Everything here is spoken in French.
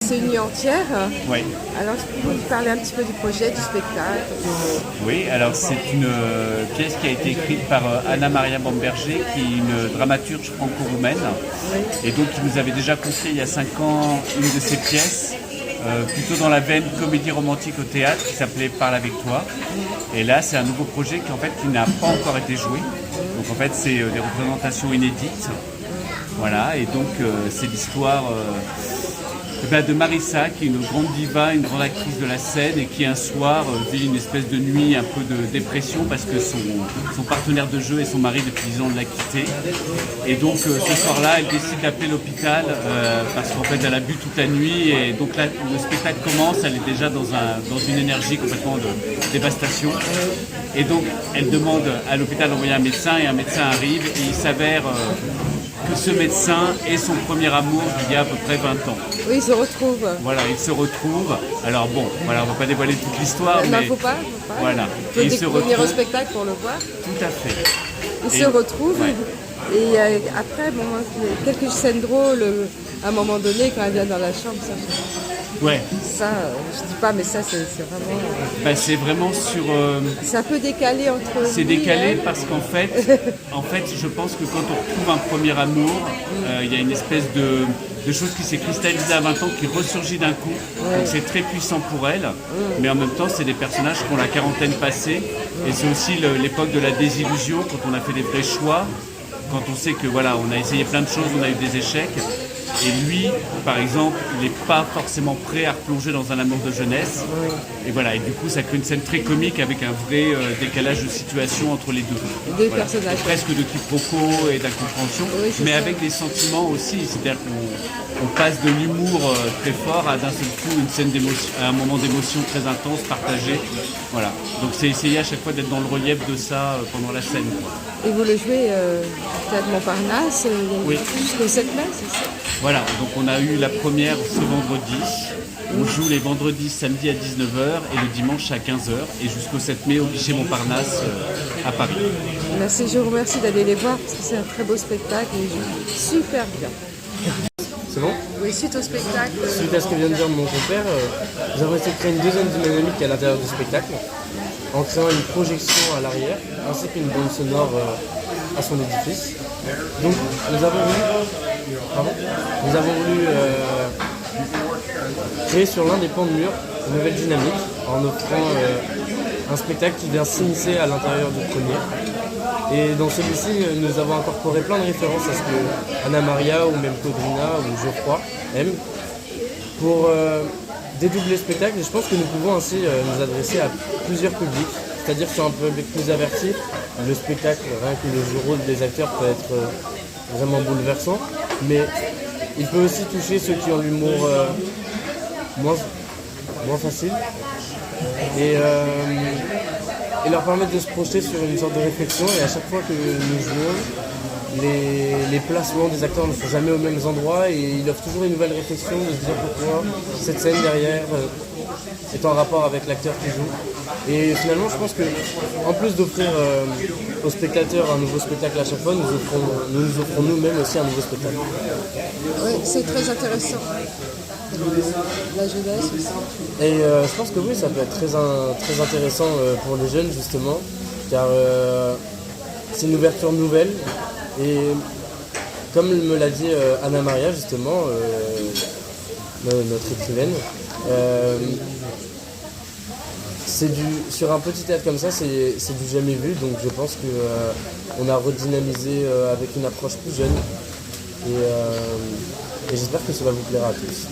c'est une nuit entière. Oui. Alors, vous nous parler un petit peu du projet, du spectacle. Oui, alors c'est une pièce qui a été écrite par Anna Maria Bamberger, qui est une dramaturge franco-roumaine, et donc qui nous avait déjà confié il y a 5 ans une de ses pièces, plutôt dans la veine comédie romantique au théâtre, qui s'appelait Parle avec toi. Et là, c'est un nouveau projet qui n'a pas encore été joué. Donc en fait, c'est des représentations inédites. Voilà, et donc c'est l'histoire de Marissa, qui est une grande diva, une grande actrice de la scène, et qui un soir vit une espèce de nuit un peu de dépression parce que son partenaire de jeu et son mari depuis 10 ans l'a quittée. Et donc ce soir-là, elle décide d'appeler l'hôpital parce qu'en fait elle a bu toute la nuit, et donc là le spectacle commence, elle est déjà dans une énergie complètement de dévastation. Et donc elle demande à l'hôpital d'envoyer un médecin, et un médecin arrive, et il s'avère que ce médecin est son premier amour d'il y a à peu près 20 ans. Oui, ils se retrouvent. Voilà, ils se retrouvent. Alors bon, voilà, on ne va pas dévoiler toute l'histoire, Non, mais faut pas. voilà. Il Ils faut se venir au retrouvent. spectacle pour le voir. Tout à fait. Ils Et- se retrouvent. ouais. Et après, bon, il y a quelques scènes drôles à un moment donné quand elle vient dans la chambre. Ouais. Ça, je dis pas, mais ça, c'est vraiment. C'est vraiment sur. C'est un peu décalé entre. C'est lui et décalé elle. parce qu'en fait, je pense que quand on retrouve un premier amour, il y a une espèce de chose qui s'est cristallisée à 20 ans, qui ressurgit d'un coup. Donc c'est très puissant pour elle, mais en même temps, c'est des personnages qui ont la quarantaine passée, et c'est aussi l'époque de la désillusion, quand on a fait des vrais choix, quand on sait que voilà, on a essayé plein de choses, on a eu des échecs. Et lui, par exemple, il n'est pas forcément prêt à replonger dans un amour de jeunesse. Et voilà, et du coup, ça crée une scène très comique avec un vrai décalage de situation entre les deux. Deux Voilà. personnages. Presque de quiproquo et d'incompréhension, Oui, c'est mais ça. avec des sentiments aussi. C'est-à-dire qu'on passe de l'humour très fort à d'un seul coup une scène d'émotion, à un moment d'émotion très intense, partagé. Voilà. Donc c'est essayer à chaque fois d'être dans le relief de ça pendant la scène. Et vous le jouez au Théâtre Montparnasse Oui. jusqu'au 7 mai, c'est ça? Voilà, donc on a eu la première ce vendredi. On joue les vendredis, samedi à 19h et le dimanche à 15h, et jusqu'au 7 mai au guichet Montparnasse à Paris. Merci, je vous remercie d'aller les voir parce que c'est un très beau spectacle et ils jouent super bien. C'est bon? Oui, suite au spectacle. Suite à ce que vient de dire mon compère, j'aimerais essayer de créer une deuxième dynamique à l'intérieur du spectacle, en créant une projection à l'arrière, ainsi qu'une bande sonore à son édifice. Donc nous avons voulu créer sur l'un des pans de mur une nouvelle dynamique, en offrant un spectacle qui vient s'immiscer à l'intérieur du premier. Et dans celui-ci, nous avons incorporé plein de références à ce que Anna Maria ou même Codrina ou Geoffroy aiment pour dédoubler le spectacle. Et je pense que nous pouvons ainsi nous adresser à plusieurs publics, c'est-à-dire sur un public plus averti. Le spectacle, rien que le jeu rôle des acteurs peut être vraiment bouleversant, mais il peut aussi toucher ceux qui ont l'humour moins facile et leur permettre de se projeter sur une sorte de réflexion. Et à chaque fois que nous jouons, les placements des acteurs ne sont jamais aux mêmes endroits, et ils offrent toujours une nouvelle réflexion de se dire pourquoi cette scène derrière est en rapport avec l'acteur qui joue. Et finalement, je pense que en plus d'offrir aux spectateurs un nouveau spectacle à chaque fois, nous nous offrons nous-mêmes aussi un nouveau spectacle. Oui, c'est très intéressant. La jeunesse aussi. Et je pense que oui, ça peut être très intéressant pour les jeunes justement, car c'est une ouverture nouvelle. Et comme me l'a dit Anna Maria justement, notre écrivaine, sur un petit théâtre comme ça, c'est du jamais vu. Donc je pense qu'on a redynamisé avec une approche plus jeune. Et j'espère que cela vous plaira à tous.